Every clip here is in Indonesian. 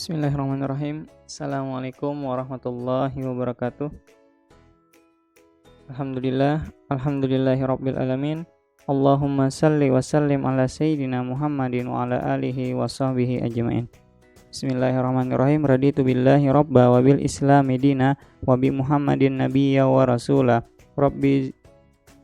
Bismillahirrahmanirrahim. Assalamualaikum warahmatullahi wabarakatuh. Alhamdulillahirabbil alamin. Allahumma salli wa sallim ala sayyidina Muhammadin wa ala alihi wa sahbihi ajmain. Bismillahirrahmanirrahim. Raditu billahi rabba wa bil islami dina wa bi Muhammadin nabiyya wa rasula. Rabbi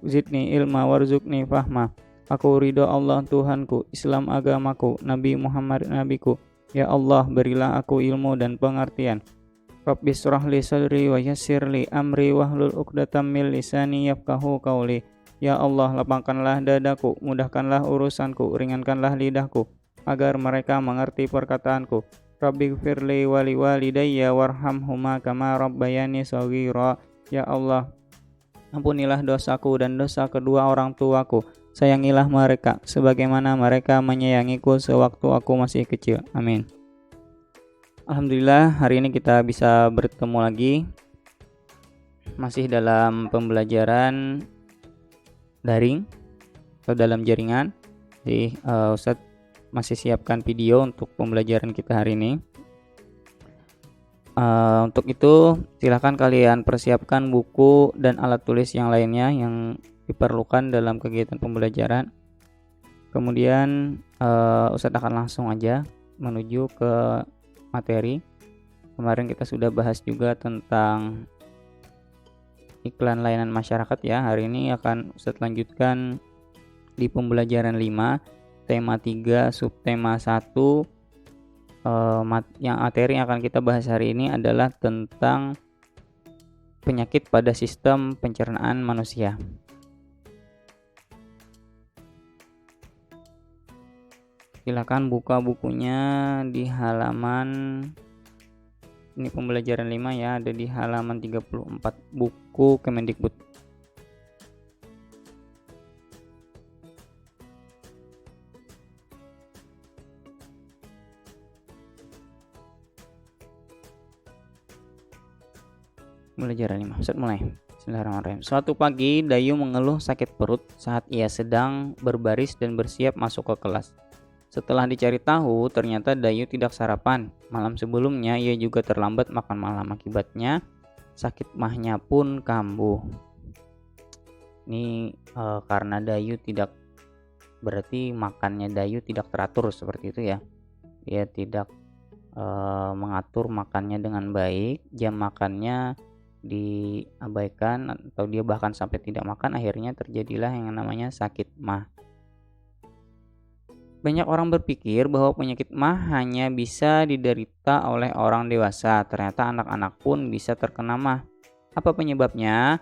zidni ilma warzuqni fahma. Aku ridho Allah Tuhanku, Islam agamaku, Nabi Muhammad nabiku. Ya Allah, berilah aku ilmu dan pengertian. Rabbi shrah li sadri wa yassir li amri wahlul 'uqdatam min lisani yafqahu qawli. Ya Allah, lapangkanlah dadaku, mudahkanlah urusanku, ringankanlah lidahku, agar mereka mengerti perkataanku. Rabbi gfirli wa li walidayya warhamhuma kama rabbayani shaghira. Ya Allah, ampunilah dosaku dan dosa kedua orang tuaku. Sayangilah mereka sebagaimana mereka menyayangiku sewaktu aku masih kecil. Amin. Alhamdulillah, hari ini kita bisa bertemu lagi. Masih dalam pembelajaran daring atau dalam jaringan. Jadi Ustadz masih siapkan video untuk pembelajaran kita hari ini. Untuk itu silakan kalian persiapkan buku dan alat tulis yang lainnya yang diperlukan dalam kegiatan pembelajaran. Kemudian Ustadz akan langsung aja menuju ke materi. Kemarin kita sudah bahas juga tentang iklan layanan masyarakat ya. Hari ini akan Ustadz lanjutkan di pembelajaran 5, tema 3, subtema 1. Yang materi yang akan kita bahas hari ini adalah tentang penyakit pada sistem pencernaan manusia. Silakan buka bukunya di halaman, ini pembelajaran 5 ya, ada di halaman 34 buku Kemendikbud. Pembelajaran 5, Ustadz mulai. Bismillahirrahmanirrahim. Suatu pagi, Dayu mengeluh sakit perut saat ia sedang berbaris dan bersiap masuk ke kelas. Setelah dicari tahu, ternyata Dayu tidak sarapan. Malam sebelumnya ia juga terlambat makan malam. Akibatnya sakit mahnya pun kambuh. Ini karena Dayu tidak, berarti makannya Dayu tidak teratur seperti itu ya. Dia tidak mengatur makannya dengan baik. Jam makannya diabaikan atau dia bahkan sampai tidak makan. Akhirnya terjadilah yang namanya sakit mah. Banyak orang berpikir bahwa penyakit mah hanya bisa diderita oleh orang dewasa. Ternyata anak-anak pun bisa terkena mah. Apa penyebabnya?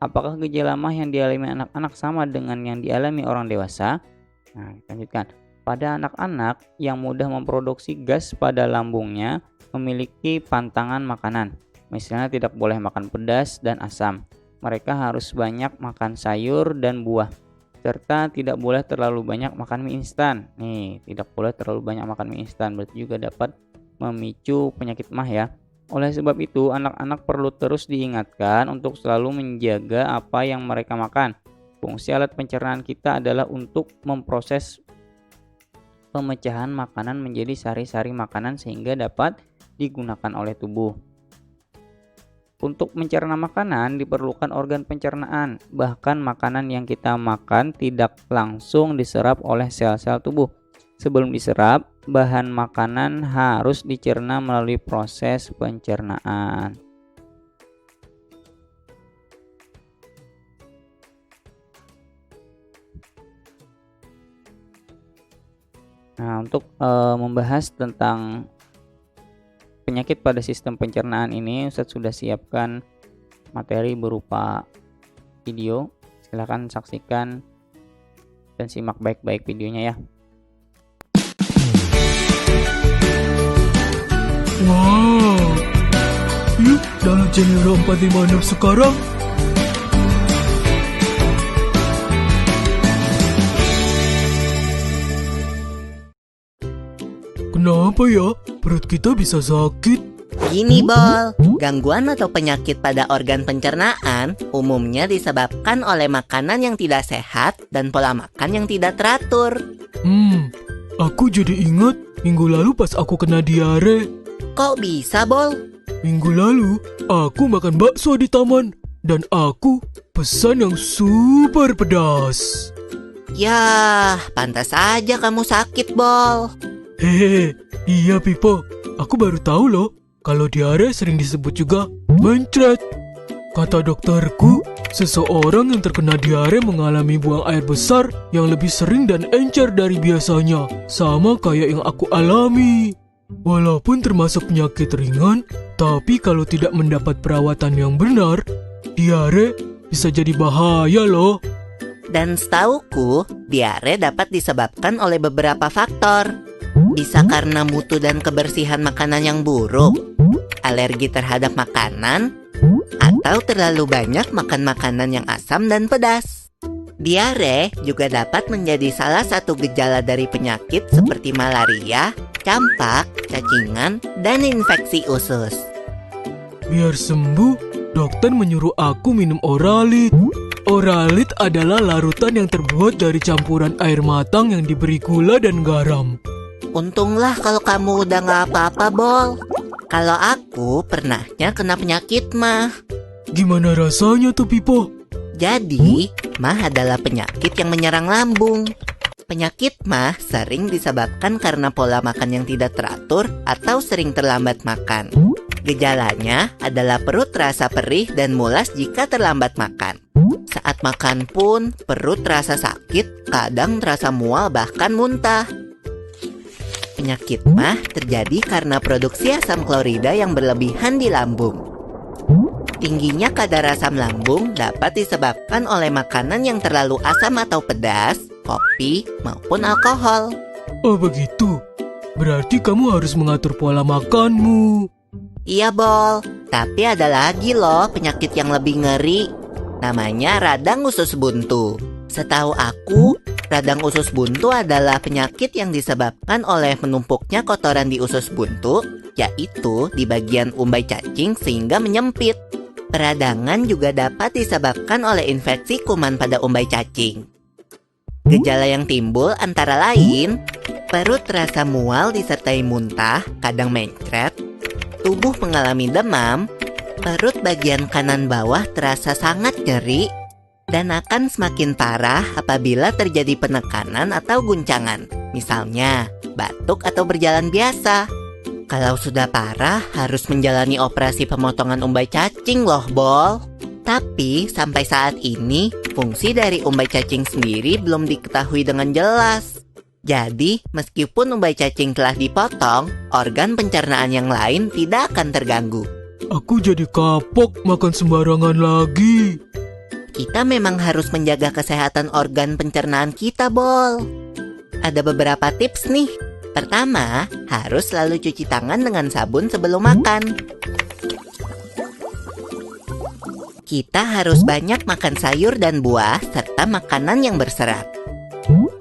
Apakah gejala mah yang dialami anak-anak sama dengan yang dialami orang dewasa? Nah, kita lanjutkan. Pada anak-anak yang mudah memproduksi gas pada lambungnya memiliki pantangan makanan. Misalnya tidak boleh makan pedas dan asam. Mereka harus banyak makan sayur dan buah. Serta tidak boleh terlalu banyak makan mie instan. Nih, tidak boleh terlalu banyak makan mie instan, berarti juga dapat memicu penyakit mah ya. Oleh sebab itu, anak-anak perlu terus diingatkan untuk selalu menjaga apa yang mereka makan. Fungsi alat pencernaan kita adalah untuk memproses pemecahan makanan menjadi sari-sari makanan sehingga dapat digunakan oleh tubuh. Untuk mencerna makanan diperlukan organ pencernaan. Bahkan makanan yang kita makan tidak langsung diserap oleh sel-sel tubuh. Sebelum diserap, bahan makanan harus dicerna melalui proses pencernaan. Nah, untuk membahas tentang penyakit pada sistem pencernaan ini, Ustadz sudah siapkan materi berupa video. Silakan saksikan dan simak baik-baik videonya ya. Wow, yuk dalam channel 456 sekarang. Kenapa ya perut kita bisa sakit? Gini Bol, gangguan atau penyakit pada organ pencernaan umumnya disebabkan oleh makanan yang tidak sehat dan pola makan yang tidak teratur. Aku jadi ingat minggu lalu pas aku kena diare. Kok bisa, Bol? Minggu lalu, aku makan bakso di taman. Dan aku pesan yang super pedas. Yah, pantas aja kamu sakit, Bol. Hehehe, iya Pipo. Aku baru tahu loh, kalau diare sering disebut juga mencret. Kata dokterku, seseorang yang terkena diare mengalami buang air besar yang lebih sering dan encer dari biasanya. Sama kayak yang aku alami. Walaupun termasuk penyakit ringan, tapi kalau tidak mendapat perawatan yang benar, diare bisa jadi bahaya loh. Dan setauku, diare dapat disebabkan oleh beberapa faktor. Bisa karena mutu dan kebersihan makanan yang buruk, alergi terhadap makanan, atau terlalu banyak makan makanan yang asam dan pedas. Diare juga dapat menjadi salah satu gejala dari penyakit seperti malaria, campak, cacingan, dan infeksi usus. Biar sembuh, dokter menyuruh aku minum Oralit. Oralit adalah larutan yang terbuat dari campuran air matang yang diberi gula dan garam. Untunglah kalau kamu udah gak apa-apa, Bol. Kalau aku pernahnya kena penyakit mah. Gimana rasanya tuh, Pipo? Jadi, mah adalah penyakit yang menyerang lambung. Penyakit mah sering disebabkan karena pola makan yang tidak teratur atau sering terlambat makan. Gejalanya adalah perut terasa perih dan mulas jika terlambat makan. Saat makan pun, perut terasa sakit, kadang terasa mual bahkan muntah. Penyakit mah terjadi karena produksi asam klorida yang berlebihan di lambung. Tingginya kadar asam lambung dapat disebabkan oleh makanan yang terlalu asam atau pedas, kopi, maupun alkohol. Oh begitu, berarti kamu harus mengatur pola makanmu. Iya, Bol, tapi ada lagi loh penyakit yang lebih ngeri. Namanya radang usus buntu. Setahu aku, radang usus buntu adalah penyakit yang disebabkan oleh menumpuknya kotoran di usus buntu, yaitu di bagian umbai cacing sehingga menyempit. Peradangan juga dapat disebabkan oleh infeksi kuman pada umbai cacing. Gejala yang timbul antara lain, perut terasa mual disertai muntah, kadang mencret, tubuh mengalami demam, perut bagian kanan bawah terasa sangat nyeri, dan akan semakin parah apabila terjadi penekanan atau guncangan, misalnya batuk atau berjalan biasa. Kalau sudah parah, harus menjalani operasi pemotongan umbai cacing loh, Bol. Tapi sampai saat ini, fungsi dari umbai cacing sendiri belum diketahui dengan jelas. Jadi, meskipun umbai cacing telah dipotong, organ pencernaan yang lain tidak akan terganggu. Aku jadi kapok makan sembarangan lagi. Kita memang harus menjaga kesehatan organ pencernaan kita, Bol. Ada beberapa tips nih. Pertama, harus selalu cuci tangan dengan sabun sebelum makan. Kita harus banyak makan sayur dan buah serta makanan yang berserat.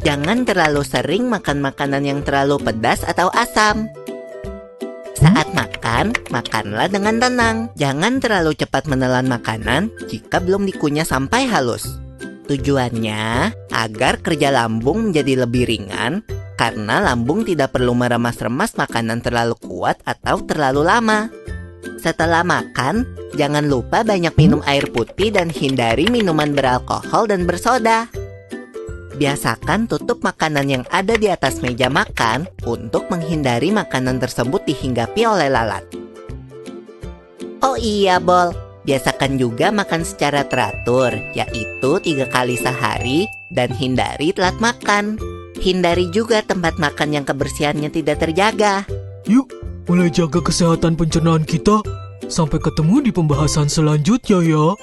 Jangan terlalu sering makan makanan yang terlalu pedas atau asam. Saat makan, makanlah dengan tenang. Jangan terlalu cepat menelan makanan jika belum dikunyah sampai halus. Tujuannya agar kerja lambung menjadi lebih ringan, karena lambung tidak perlu meremas-remas makanan terlalu kuat atau terlalu lama. Setelah makan, jangan lupa banyak minum air putih dan hindari minuman beralkohol dan bersoda. Biasakan tutup makanan yang ada di atas meja makan untuk menghindari makanan tersebut dihinggapi oleh lalat. Oh iya, Bol, biasakan juga makan secara teratur, yaitu 3 kali sehari dan hindari telat makan. Hindari juga tempat makan yang kebersihannya tidak terjaga. Yuk, mulai jaga kesehatan pencernaan kita. Sampai ketemu di pembahasan selanjutnya ya.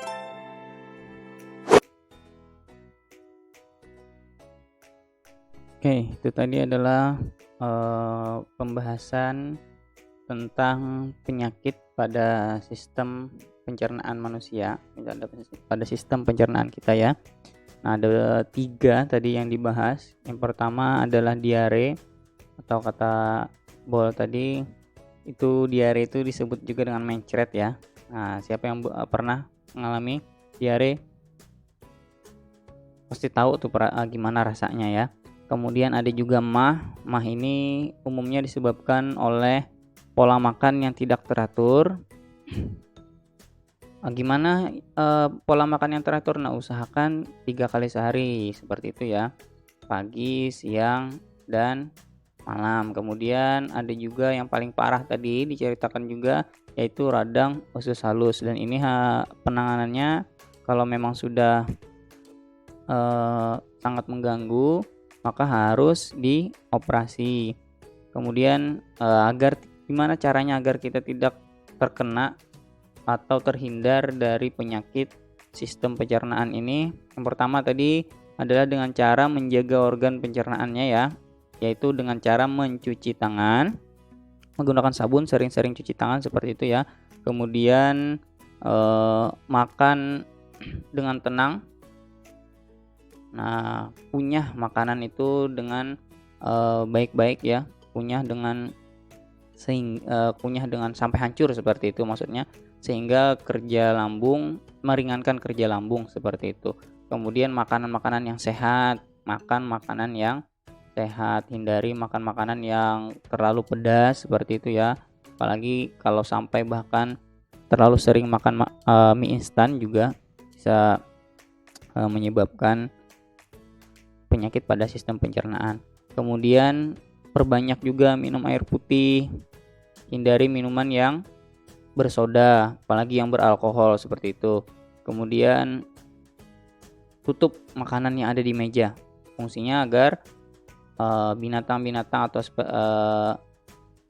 Oke, itu tadi adalah pembahasan tentang penyakit pada sistem pencernaan manusia, pada sistem pencernaan kita ya. Nah, ada 3 tadi yang dibahas. Yang pertama adalah diare, atau kata Bol tadi, itu diare itu disebut juga dengan mencret ya. Nah, siapa yang pernah mengalami diare pasti tahu tuh gimana rasanya ya. Kemudian ada juga mah. Mah ini umumnya disebabkan oleh pola makan yang tidak teratur. Gimana pola makan yang teratur? Nah, usahakan 3 kali sehari seperti itu ya. Pagi, siang, dan malam. Kemudian ada juga yang paling parah tadi diceritakan juga, yaitu radang usus halus, dan ini penanganannya kalau memang sudah sangat mengganggu maka harus dioperasi. Kemudian gimana caranya agar kita tidak terkena atau terhindar dari penyakit sistem pencernaan ini? Yang pertama tadi adalah dengan cara menjaga organ pencernaannya ya, yaitu dengan cara mencuci tangan, menggunakan sabun, sering-sering cuci tangan seperti itu ya. Kemudian makan dengan tenang. Nah, kunyah makanan itu dengan baik-baik ya, kunyah dengan sampai hancur seperti itu maksudnya, sehingga meringankan kerja lambung seperti itu. Kemudian makanan-makanan yang sehat, hindari makan makanan yang terlalu pedas seperti itu ya. Apalagi kalau sampai bahkan terlalu sering makan mie instan juga bisa menyebabkan penyakit pada sistem pencernaan. Kemudian perbanyak juga minum air putih, hindari minuman yang bersoda, apalagi yang beralkohol seperti itu. Kemudian tutup makanan yang ada di meja, fungsinya agar binatang-binatang atau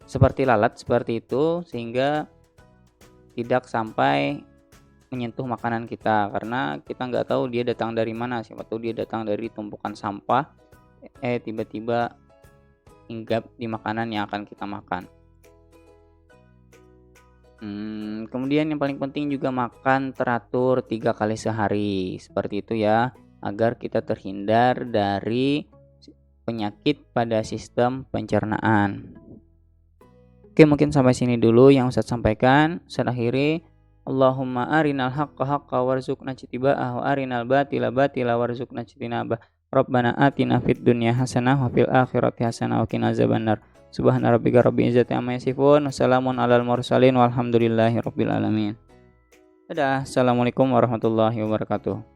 seperti lalat seperti itu, sehingga tidak sampai menyentuh makanan kita, karena kita nggak tahu dia datang dari mana. Siapa tahu dia datang dari tumpukan sampah, tiba-tiba hinggap di makanan yang akan kita makan. Kemudian yang paling penting juga makan teratur 3 kali sehari seperti itu ya, agar kita terhindar dari penyakit pada sistem pencernaan. Oke, mungkin sampai sini dulu yang Ustadz sampaikan. Ustadz akhiri, Allahumma arinal haqqa haqqa warzuqna ittiba'ah wa arinal batila batila warzuqna ijtinabah. Rabbana atina fid dunya hasanah wa fil akhirati hasanah wa qina azabannar. Subhana rabbika rabbil izzati amma yasifun. Wassalamun alal mursalin walhamdulillahi rabbil alamin. Dadah. Assalamualaikum warahmatullahi wabarakatuh.